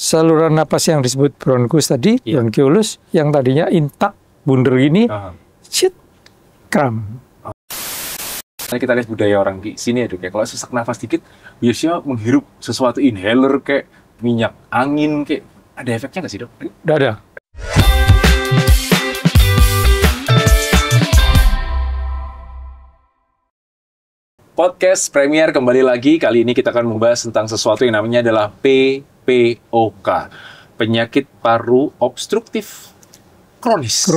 saluran napas yang disebut bronkus tadi, bronkiolus, yang tadinya intak, bundar ini, kram. Nah, kita lihat budaya orang di sini ya, Dok. Ya. Kalau sesak nafas dikit, biasanya menghirup sesuatu inhaler kayak minyak angin, kayak ada efeknya nggak sih, Dok? Nggak ada. Podcast Premier kembali lagi. Kali ini kita akan membahas tentang sesuatu yang namanya adalah PPOK. Penyakit paru obstruktif kronis.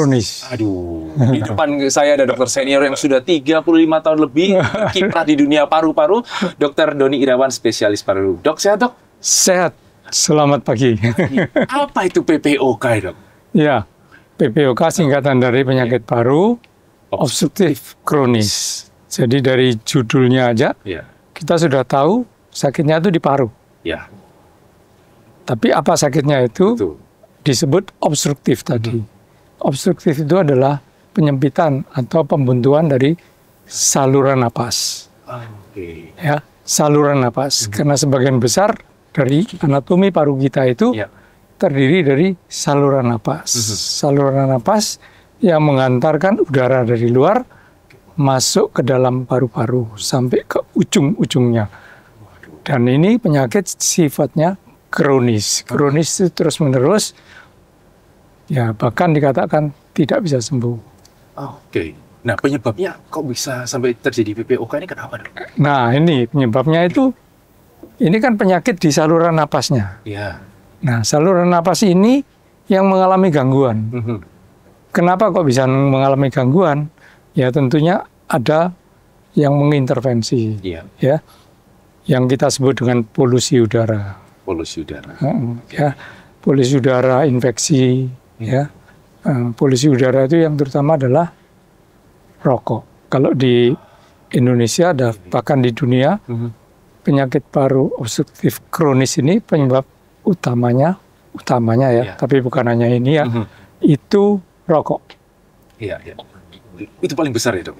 Aduh, di depan saya ada dokter senior yang sudah 35 tahun lebih kiprah di dunia paru-paru, Dr. Doni Irawan, spesialis paru. Dok, sehat, Dok? Sehat. Selamat pagi. Apa itu PPOK, Dok? Ya, PPOK singkatan dari penyakit paru obstruktif kronis. Jadi dari judulnya aja, kita sudah tahu sakitnya itu di paru. Ya. Tapi apa sakitnya itu? Disebut obstruktif tadi. Obstruktif itu adalah penyempitan atau pembuntuan dari saluran napas. Ya, saluran napas. Karena sebagian besar dari anatomi paru kita itu terdiri dari saluran napas. Saluran napas yang mengantarkan udara dari luar masuk ke dalam paru-paru sampai ke ujung-ujungnya. Dan ini penyakit sifatnya kronis. Kronis itu terus-menerus, ya bahkan dikatakan tidak bisa sembuh. Nah, penyebabnya kok bisa sampai terjadi PPOK ini kenapa, Dok? Nah, ini penyebabnya itu, ini kan penyakit di saluran napasnya. Nah, saluran napas ini yang mengalami gangguan. Kenapa kok bisa mengalami gangguan? Ya tentunya ada yang mengintervensi, ya, yang kita sebut dengan polusi udara. Polusi udara. Ya, polusi udara, infeksi, ya. Polusi udara itu yang terutama adalah rokok. Kalau di Indonesia ada, bahkan di dunia, penyakit paru obstruktif kronis ini penyebab utamanya ya, tapi bukan hanya ini ya, itu rokok. Itu paling besar ya, Dok?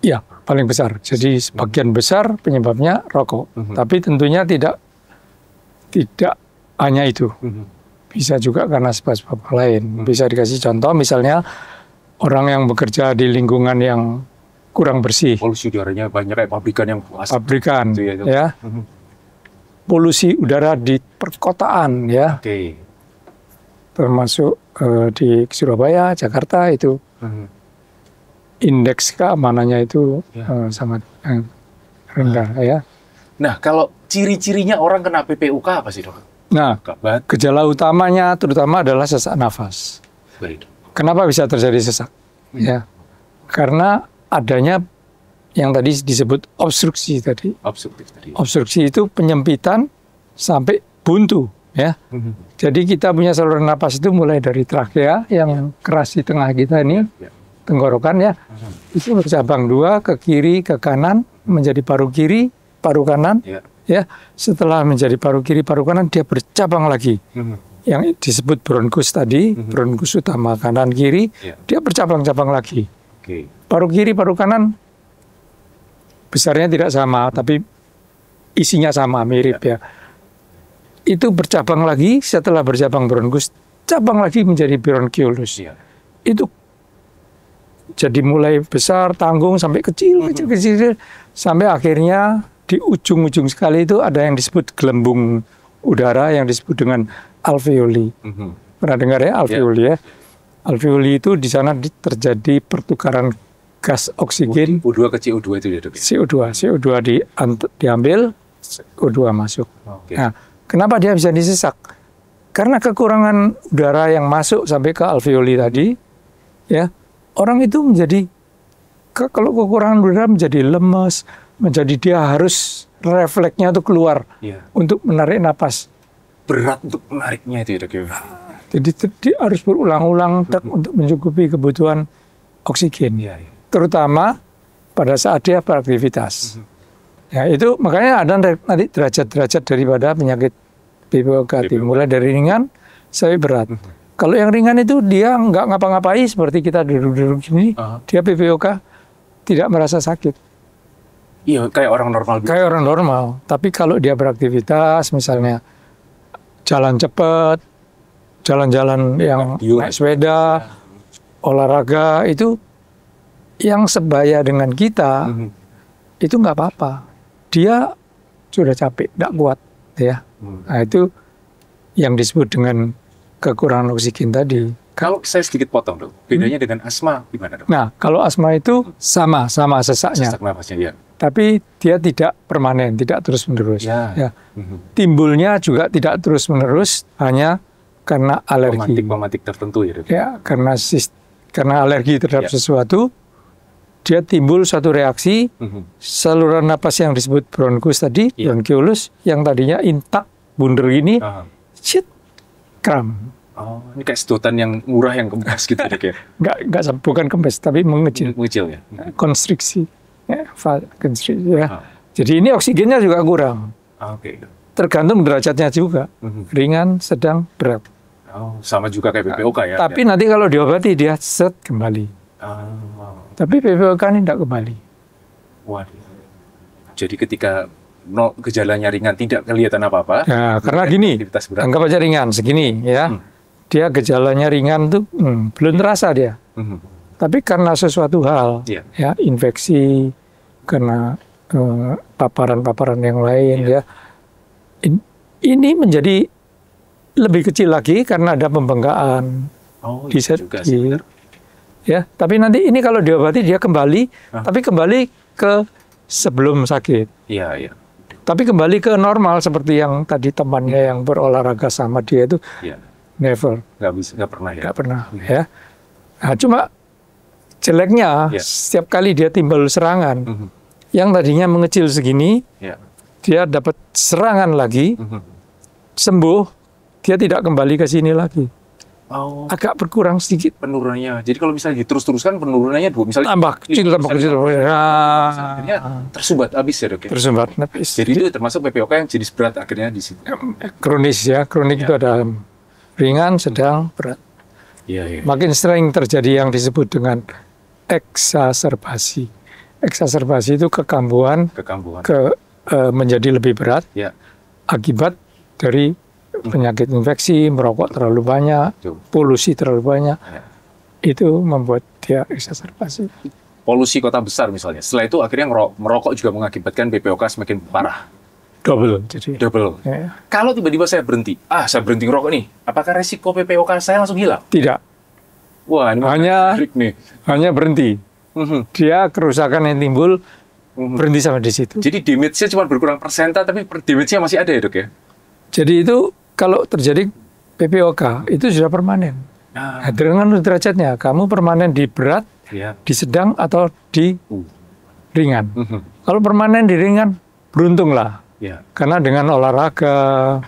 Iya, paling besar. Jadi sebagian besar penyebabnya rokok. Tapi tentunya tidak hanya itu. Bisa juga karena sebab-sebab lain. Bisa dikasih contoh, misalnya orang yang bekerja di lingkungan yang kurang bersih. Polusi udaranya banyak kayak pabrikan yang pabrikan, ya. Polusi udara di perkotaan, ya. Termasuk di Surabaya, Jakarta itu. Indeks keamanannya itu sangat rendah, ya. Nah, kalau ciri-cirinya orang kena PPOK apa sih, Dok? Nah, gejala utamanya terutama adalah sesak nafas. Kenapa bisa terjadi sesak? Ya, karena adanya yang tadi disebut obstruksi tadi. Obstruksi itu penyempitan sampai buntu, ya. Jadi kita punya saluran napas itu mulai dari trakea yang keras di tengah kita ini. Tenggorokan, ya, itu bercabang dua ke kiri ke kanan menjadi paru kiri paru kanan, ya. Setelah menjadi paru kiri paru kanan dia bercabang lagi, yang disebut bronkus tadi, bronkus utama kanan kiri, dia bercabang-cabang lagi. Paru kiri paru kanan besarnya tidak sama tapi isinya sama, mirip, ya. Itu bercabang lagi, setelah bercabang bronkus cabang lagi menjadi bronkiolus. Itu jadi mulai besar, tanggung, sampai kecil, sampai akhirnya di ujung-ujung sekali itu ada yang disebut gelembung udara yang disebut dengan alveoli. Pernah dengar ya alveoli, ya? Alveoli itu di sana terjadi pertukaran gas oksigen. O2 ke CO2 itu ya, Dok? CO2 diambil, O2 masuk. Nah, kenapa dia bisa disesak? Karena kekurangan udara yang masuk sampai ke alveoli tadi, ya. Orang itu menjadi, kalau kekurangan udara menjadi lemes, menjadi dia harus refleksnya itu keluar untuk menarik napas. Berat untuk menariknya itu ya, Dok? Jadi dia harus berulang-ulang untuk mencukupi kebutuhan oksigen. Terutama pada saat dia beraktivitas. Ya, itu makanya ada nanti derajat-derajat daripada penyakit PPOK, mulai dari ringan sampai berat. Kalau yang ringan itu dia nggak ngapa-ngapain seperti kita duduk-duduk gini, dia PPOK tidak merasa sakit. Iya, kayak orang normal. Kayak orang normal. Tapi kalau dia beraktivitas, misalnya jalan cepat, jalan-jalan yang naik sepeda, olahraga itu yang sebaya dengan kita, itu nggak apa-apa. Dia sudah capek, nggak kuat, ya. Nah, itu yang disebut dengan kekurangan oksigen tadi. Kalau saya sedikit potong, Dok, bedanya dengan asma gimana, Dok? Nah, kalau asma itu sama sesaknya. Sesak nafasnya, ya. Tapi dia tidak permanen, tidak terus-menerus. Ya. Timbulnya juga tidak terus-menerus, hanya karena alergi. Pematik tertentu ya, Dok? Ya, karena alergi terhadap sesuatu, dia timbul suatu reaksi, saluran napas yang disebut bronkus tadi, bronkiolus, yang tadinya intak, bunder ini, kram. Oh, ini kayak sedotan yang murah yang kempes gitu, Dok, ya? Bukan kempes, tapi mengecil. Mengecil, ya? Konstriksi. Ya, konstriksi, ya. Jadi ini oksigennya juga kurang. Oke. Tergantung derajatnya juga. Ringan, sedang, berat. Oh, sama juga kayak PPOK ya? Tapi nanti kalau diobati, dia set kembali. Tapi PPOK ini tidak kembali. Waduh. Jadi ketika gejalanya ringan, tidak kelihatan apa-apa. Ya, karena gini, anggap aja ringan, segini ya. Dia gejalanya ringan tuh belum terasa dia. Tapi karena sesuatu hal, ya infeksi, karena paparan-paparan yang lain, ya ini menjadi lebih kecil lagi karena ada pembengkakan di juga ya. Tapi nanti ini kalau diobati dia kembali, tapi kembali ke sebelum sakit. Iya. Tapi kembali ke normal seperti yang tadi temannya yang berolahraga sama dia itu. Never. Nggak pernah ya? Nggak pernah, ya. Nah, cuma jeleknya, setiap kali dia timbul serangan, yang tadinya mengecil segini, dia dapat serangan lagi, sembuh, dia tidak kembali ke sini lagi. Agak berkurang sedikit. Penurunannya. Jadi kalau misalnya terus-teruskan, penurunannya misalnya tambah kecil. Akhirnya tersumbat habis ya, Dok? Tersumbat habis. Jadi itu termasuk PPOK yang jenis berat akhirnya di sini. Kronis ya, kronik itu ada ringan, sedang, berat. Makin sering terjadi yang disebut dengan eksaserbasi. Eksaserbasi itu kekambuhan. Menjadi lebih berat akibat dari penyakit infeksi, merokok terlalu banyak, polusi terlalu banyak. Itu membuat dia eksaserbasi. Polusi kota besar misalnya. Setelah itu akhirnya merokok juga mengakibatkan PPOK semakin parah. Double. Ya. Kalau tiba-tiba saya berhenti, saya berhenti ngerokok nih, apakah resiko PPOK saya langsung hilang? Tidak. Wah, ini hanya berhenti. Dia kerusakan yang timbul berhenti sampai di situ. Jadi damage-nya cuma berkurang persenta, tapi damage-nya masih ada ya, Dok, ya? Jadi itu kalau terjadi PPOK itu sudah permanen. Nah, dengan derajatnya, kamu permanen di berat, di sedang atau di ringan. Kalau permanen di ringan, beruntunglah. Karena dengan olahraga,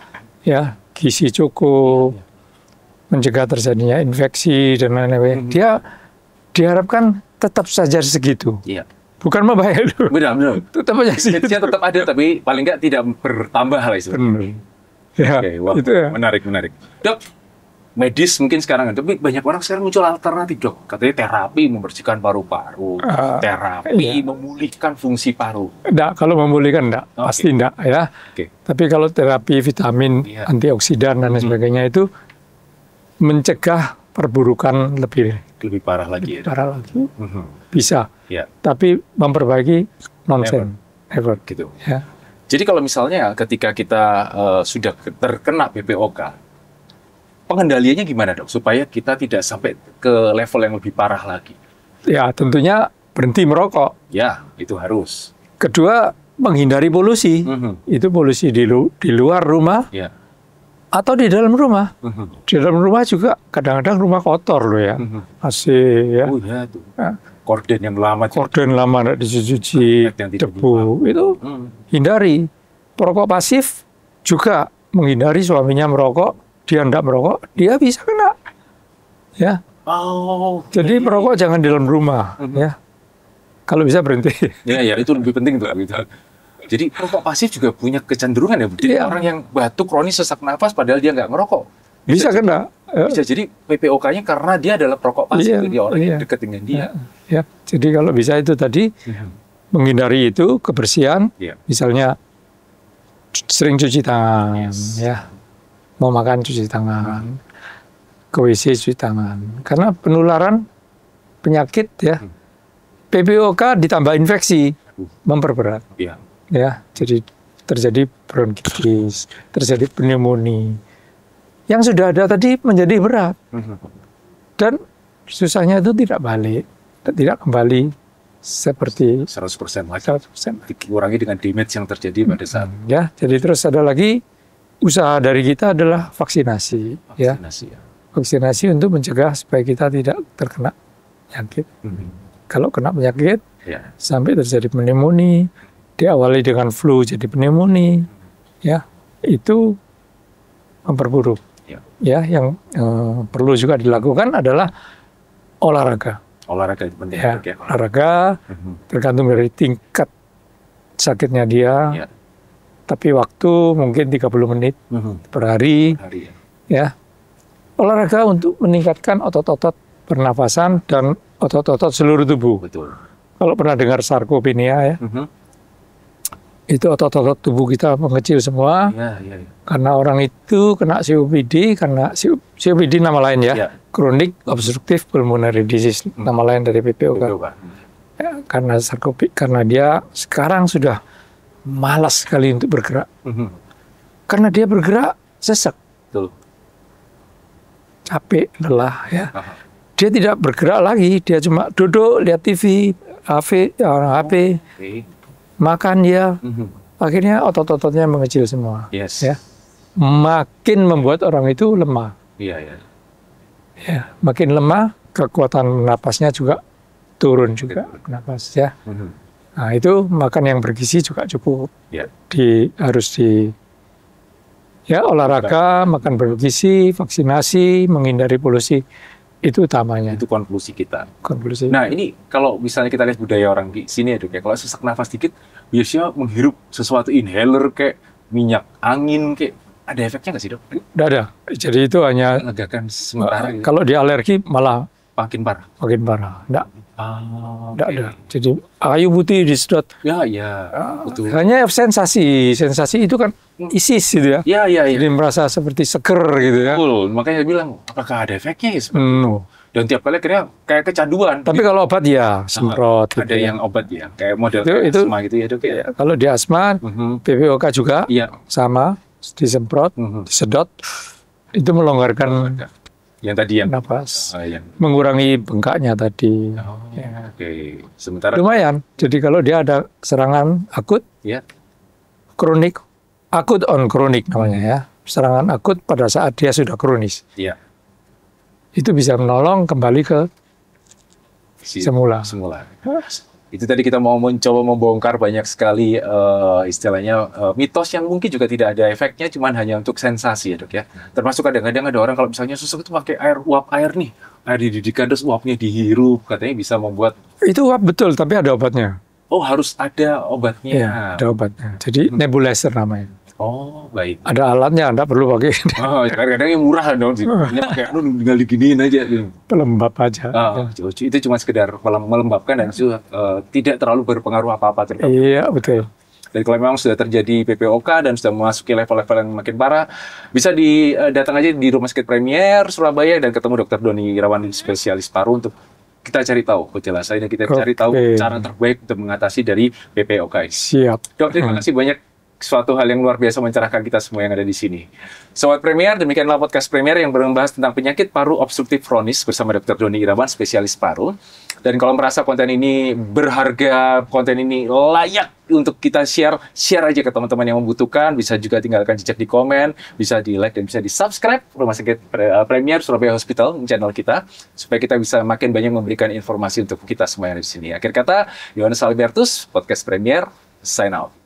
gizi cukup, mencegah terjadinya infeksi dan lain-lain, dia diharapkan tetap saja segitu. Bukan membaik dulu. Benar. Tetap aja segitu. Tetap ada, tapi paling nggak tidak bertambah lah itu. Itu menarik. Dok, medis mungkin sekarang, tapi banyak orang sekarang muncul alternatif, Dok. Katanya terapi membersihkan paru-paru, terapi memulihkan fungsi paru. Enggak, kalau memulihkan enggak, pasti enggak ya. Tapi kalau terapi vitamin, antioksidan dan sebagainya itu mencegah perburukan lebih parah lagi. Bisa. Tapi memperbaiki nonsen. Never. Gitu. Ya. Jadi kalau misalnya ketika kita sudah terkena PPOK, pengendaliannya gimana, Dok? Supaya kita tidak sampai ke level yang lebih parah lagi. Ya, tentunya berhenti merokok. Ya, itu harus. Kedua, menghindari polusi. Itu polusi di luar rumah atau di dalam rumah. Di dalam rumah juga kadang-kadang rumah kotor loh ya. AC ya. Oh iya tuh. Korden yang lama. Korden lama tidak dicuci, debu. Itu hindari. Perokok pasif juga menghindari suaminya merokok. Dia tidak merokok, dia bisa kena. Ya. Jadi perokok jangan di dalam rumah. Ya. Kalau bisa berhenti. Ya, itu lebih penting tuh. Gitu. Jadi perokok pasif juga punya kecenderungan ya. Jadi orang yang batuk kronis sesak nafas padahal dia nggak ngerokok. Bisa kena. Bisa jadi PPOK-nya karena dia adalah perokok pasif. Jadi orang yang dekat dengan dia. Ya. Jadi kalau bisa itu tadi menghindari itu kebersihan. Misalnya sering cuci tangan. Ya. mau makan cuci tangan, ke WC cuci tangan. Karena penularan penyakit ya, PPOK ditambah infeksi memperberat. Ya, jadi terjadi bronkitis, terjadi pneumonia. Yang sudah ada tadi menjadi berat. Dan susahnya itu tidak kembali seperti 100% lagi. 100%. Dikurangi dengan damage yang terjadi pada saat. Ya, jadi terus ada lagi usaha dari kita adalah vaksinasi. Vaksinasi untuk mencegah supaya kita tidak terkena penyakit. Kalau kena penyakit, sampai terjadi pneumonia, diawali dengan flu jadi pneumonia, ya itu memperburuk. Ya, yang perlu juga dilakukan adalah olahraga. Olahraga itu penting. Olahraga tergantung dari tingkat sakitnya dia. Tapi waktu mungkin 30 menit per hari. Ya. Olahraga untuk meningkatkan otot-otot pernafasan dan otot-otot seluruh tubuh. Betul. Kalau pernah dengar sarkopenia ya. Itu otot-otot tubuh kita mengecil semua. Karena orang itu kena COPD, karena COPD nama lain ya. Chronic Obstructive Pulmonary Disease, nama lain dari PPOK. Ya, karena dia sekarang sudah malas sekali untuk bergerak. Karena dia bergerak sesak. Capek, lelah ya. Dia tidak bergerak lagi, dia cuma duduk, lihat TV, HP, makan dia. Akhirnya otot-ototnya mengecil semua. Ya. Makin membuat orang itu lemah. Ya, makin lemah, kekuatan napasnya juga turun juga napas ya. Nah, itu makan yang bergizi juga cukup. Ya, olahraga, makan bergizi, vaksinasi, menghindari polusi, itu utamanya. Itu konklusi kita. Konklusi. Nah, ini kalau misalnya kita lihat budaya orang di sini ya, Dok, ya, kalau sesak nafas dikit, biasanya menghirup sesuatu inhaler kayak minyak angin kayak, ada efeknya nggak sih, Dok? Tidak ada. Jadi itu hanya menegakkan sementara. Kalau dia alergi malah makin parah. Makin parah. Tidak. Tidak ada. Jadi kayu putih disedot. Betul. Hanya sensasi. Sensasi itu kan isis gitu ya. Jadi merasa seperti seger gitu ya. Betul. Makanya bilang, apakah ada efeknya ya? Dan tiap kali akhirnya kayak kecanduan. Tapi kalau obat ya semprot. Ada yang obat ya, kayak model asma gitu ya, Dok ya. Kalau di asma, PPOK juga sama, disemprot, disedot, itu melonggarkan yang tadi yang napas, mengurangi bengkaknya tadi. Sementara lumayan. Jadi kalau dia ada serangan akut, kronik, akut on kronik namanya ya, serangan akut pada saat dia sudah kronis. Itu bisa menolong kembali ke semula. Itu tadi kita mau mencoba membongkar banyak sekali istilahnya mitos yang mungkin juga tidak ada efeknya, cuman hanya untuk sensasi ya, Dok ya. Termasuk kadang-kadang ada orang kalau misalnya susah itu pakai uap air nih, air dididihkan terus uapnya dihirup, katanya bisa membuat. Itu uap betul, tapi ada obatnya. Oh, harus ada obatnya. Iya, ada obatnya. Jadi nebulizer namanya. Oh, baik. Ada alatnya, Anda perlu pakai. Kadang-kadang yang murah dong. Ini pakai tinggal diginiin aja. Pelembab aja. Itu cuma sekedar melembabkan dan tidak terlalu berpengaruh apa-apa. Iya, betul. Dan kalau memang sudah terjadi PPOK dan sudah memasuki level-level yang makin parah, bisa datang aja di Rumah Sakit Premier Surabaya dan ketemu Dr. Doni Irawan, spesialis paru, untuk kita cari tahu penjelasannya, kita cari tahu cara terbaik untuk mengatasi dari PPOK. Siap. Dok, terima kasih banyak. Suatu hal yang luar biasa mencerahkan kita semua yang ada di sini. Sobat Premier, demikianlah podcast Premier yang membahas tentang penyakit paru obstruktif kronis bersama Dr. Doni Irawan, spesialis paru. Dan kalau merasa konten ini berharga, konten ini layak untuk kita share aja ke teman-teman yang membutuhkan. Bisa juga tinggalkan jejak di komen, bisa di like dan bisa di subscribe Rumah Sakit Premier Surabaya Hospital, channel kita, supaya kita bisa makin banyak memberikan informasi untuk kita semua yang ada di sini. Akhir kata, Yohanes Albertus, podcast Premier, sign out.